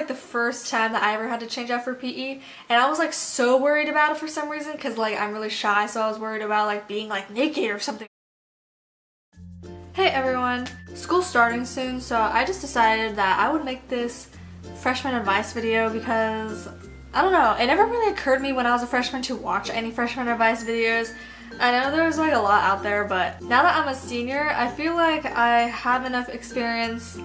like the first time that I ever had to change out for PE, and I was like so worried about it for some reason because like I'm really shy, so I was worried about like being like naked or something. Hey everyone, school's starting soon, so I just decided that I would make this freshman advice video because I don't know, it never really occurred to me when I was a freshman to watch any freshman advice videos. I know there's like a lot out there, but now that I'm a senior, I feel like I have enough experience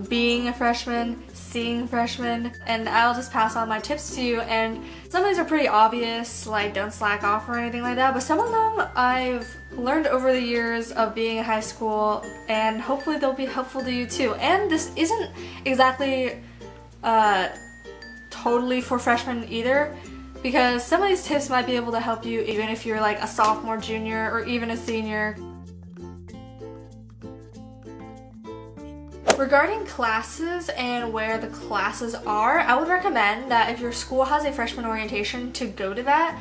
being a freshman, seeing freshmen, and I'll just pass on my tips to you. And some of these are pretty obvious, like don't slack off or anything like that, but some of them I've learned over the years of being in high school, and hopefully they'll be helpful to you too. And this isn't exactly totally for freshmen either, because some of these tips might be able to help you even if you're like a sophomore, junior, or even a senior. Regarding classes and where the classes are, I would recommend that if your school has a freshman orientation to go to that.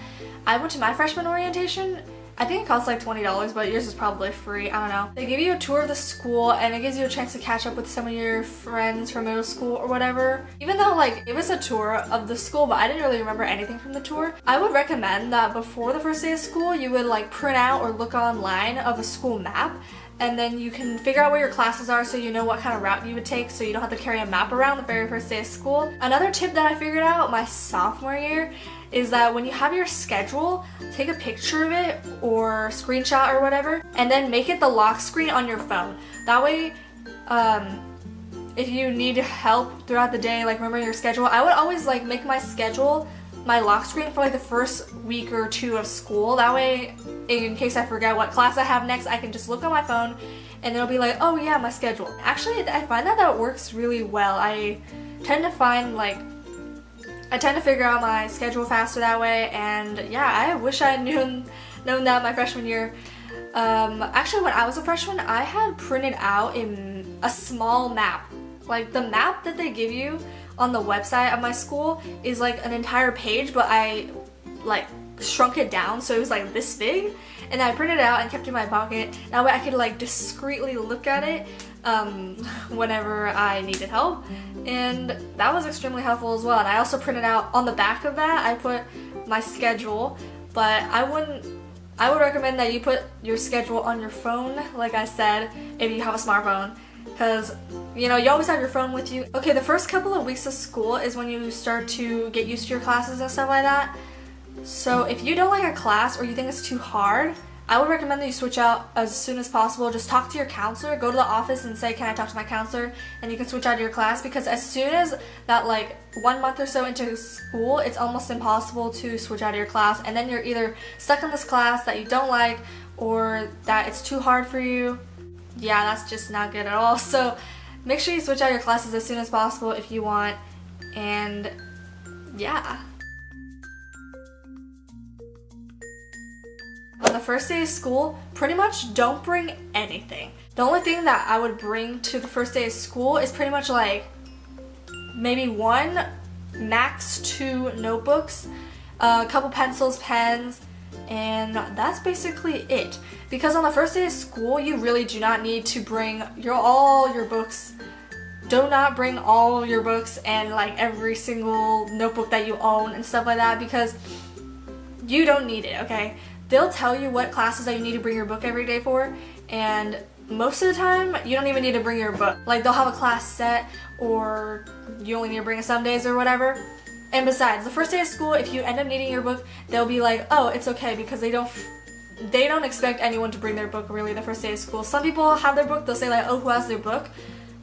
I went to my freshman orientation. I think it costs like $20, but yours is probably free, I don't know. They give you a tour of the school and it gives you a chance to catch up with some of your friends from middle school or whatever. Even though like it was a tour of the school, but I didn't really remember anything from the tour. I would recommend that before the first day of school, you would like print out or look online of a school map, and then you can figure out where your classes are so you know what kind of route you would take, so you don't have to carry a map around the very first day of school. Another tip that I figured out my sophomore year is that when you have your schedule, take a picture of it or screenshot or whatever, and then make it the lock screen on your phone. That way, if you need help throughout the day, like remember your schedule, I would always like make my schedule my lock screen for like the first week or two of school. That way, in case I forget what class I have next, I can just look on my phone and it'll be like, oh yeah, my schedule. Actually, I find that works really well. I tend to figure out my schedule faster that way, and yeah, I wish I had known that my freshman year. Actually, when I was a freshman, I had printed out a small map. Like the map that they give you on the website of my school is like an entire page, but I like shrunk it down so it was like this big, and I printed it out and kept it in my pocket. That way I could like discreetly look at it whenever I needed help, and that was extremely helpful as well. And I also printed out on the back of that, I put my schedule, but I would recommend that you put your schedule on your phone, like I said, if you have a smartphone, because you know you always have your phone with you. Okay, the first couple of weeks of school is when you start to get used to your classes and stuff like that. So if you don't like a class or you think it's too hard, I would recommend that you switch out as soon as possible. Just talk to your counselor, go to the office and say, can I talk to my counselor? And you can switch out of your class, because as soon as that like 1 month or so into school, it's almost impossible to switch out of your class, and then you're either stuck in this class that you don't like or that it's too hard for you. Yeah, that's just not good at all. So make sure you switch out your classes as soon as possible if you want, and yeah. On the first day of school, pretty much don't bring anything. The only thing that I would bring to the first day of school is pretty much like maybe 1, max 2 notebooks, a couple pencils, pens, and that's basically it. Because on the first day of school, you really do not need to bring all your books. Do not bring all your books and like every single notebook that you own and stuff like that, because you don't need it, okay? They'll tell you what classes that you need to bring your book every day for, and most of the time you don't even need to bring your book. Like they'll have a class set, or you only need to bring it some days or whatever. And besides, the first day of school, if you end up needing your book, they'll be like, oh, it's okay, because they don't expect anyone to bring their book really the first day of school. Some people have their book, they'll say like, oh, who has their book?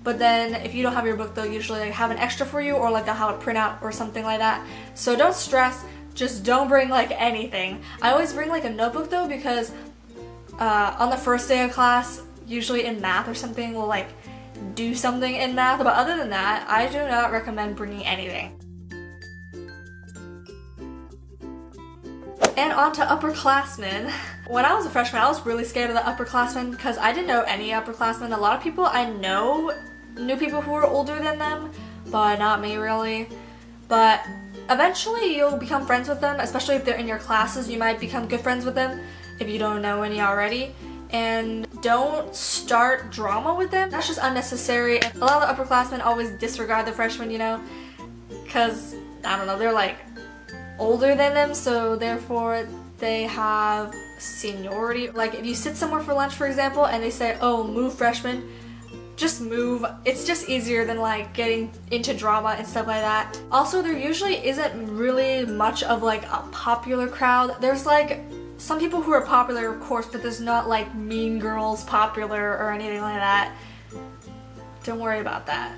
But then if you don't have your book, they'll usually like have an extra for you, or like they'll have a printout or something like that. So don't stress. Just don't bring like anything. I always bring like a notebook though, because on the first day of class, usually in math or something, we'll like do something in math, but other than that, I do not recommend bringing anything. And on to upperclassmen. When I was a freshman, I was really scared of the upperclassmen because I didn't know any upperclassmen. A lot of people I know knew people who were older than them, but not me really. But eventually you'll become friends with them, especially if they're in your classes. You might become good friends with them if you don't know any already. and don't start drama with them. That's just unnecessary. And a lot of the upperclassmen always disregard the freshmen, you know, because, I don't know, they're like older than them, so therefore they have seniority. Like if you sit somewhere for lunch, for example, and they say, oh, move freshman, just move. It's just easier than like getting into drama and stuff like that. Also, there usually isn't really much of like a popular crowd. There's like some people who are popular, of course, but there's not like Mean Girls popular or anything like that. Don't worry about that.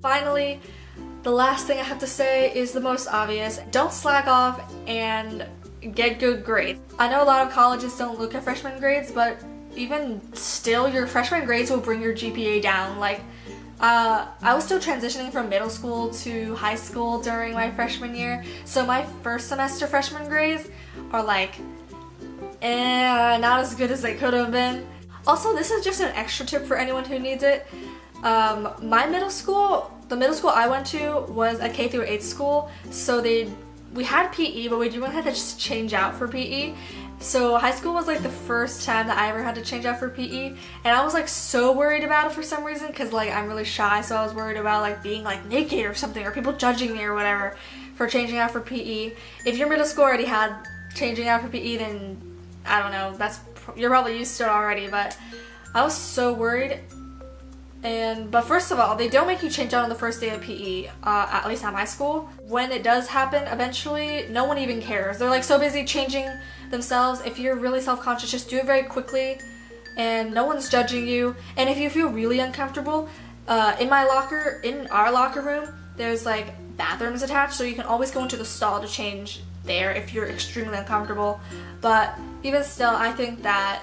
Finally, the last thing I have to say is the most obvious. Don't slack off and get good grades. I know a lot of colleges don't look at freshman grades, but even still, your freshman grades will bring your GPA down. Like, I was still transitioning from middle school to high school during my freshman year, so my first semester freshman grades are like, not as good as they could have been. Also, this is just an extra tip for anyone who needs it. My middle school, the middle school I went to was a K through 8 school, so we had PE, but we didn't have to just change out for PE. So high school was like the first time that I ever had to change out for PE, and I was like so worried about it for some reason, because like I'm really shy, so I was worried about like being like naked or something, or people judging me or whatever for changing out for PE. If your middle school already had changing out for PE, then I don't know, you're probably used to it already, but I was so worried. But first of all, they don't make you change out on the first day of PE, at least at my school. When it does happen, eventually, no one even cares. They're like so busy changing themselves. If you're really self-conscious, just do it very quickly, and no one's judging you. And if you feel really uncomfortable, in our locker room, there's like bathrooms attached, so you can always go into the stall to change there if you're extremely uncomfortable. But even still, I think that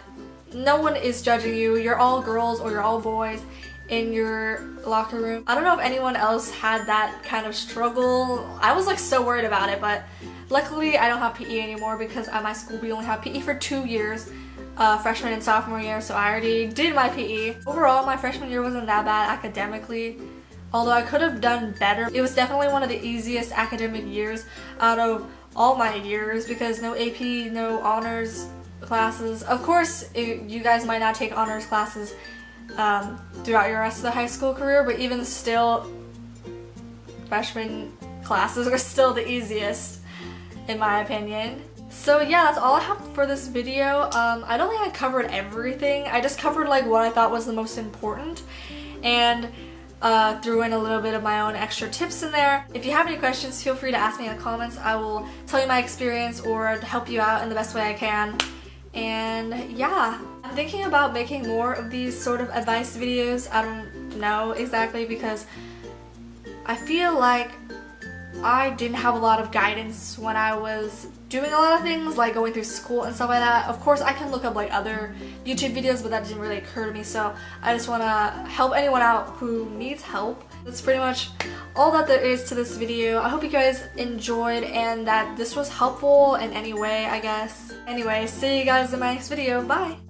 no one is judging you. You're all girls or you're all boys in your locker room. I don't know if anyone else had that kind of struggle. I was like so worried about it, but luckily I don't have PE anymore, because at my school we only have PE for 2 years, freshman and sophomore year, so I already did my PE. Overall, my freshman year wasn't that bad academically, although I could have done better. It was definitely one of the easiest academic years out of all my years, because no AP, no honors classes. Of course, you guys might not take honors classes throughout your rest of the high school career, but even still, freshman classes are still the easiest in my opinion. So yeah, that's all I have for this video. I don't think I covered everything. I just covered like what I thought was the most important, and threw in a little bit of my own extra tips in there. If you have any questions, feel free to ask me in the comments. I will tell you my experience or help you out in the best way I can. And yeah, I'm thinking about making more of these sort of advice videos. I don't know exactly, because I feel like I didn't have a lot of guidance when I was doing a lot of things, like going through school and stuff like that. Of course, I can look up like other YouTube videos, but that didn't really occur to me, so I just want to help anyone out who needs help. That's pretty much all that there is to this video. I hope you guys enjoyed and that this was helpful in any way, I guess. Anyway, see you guys in my next video. Bye!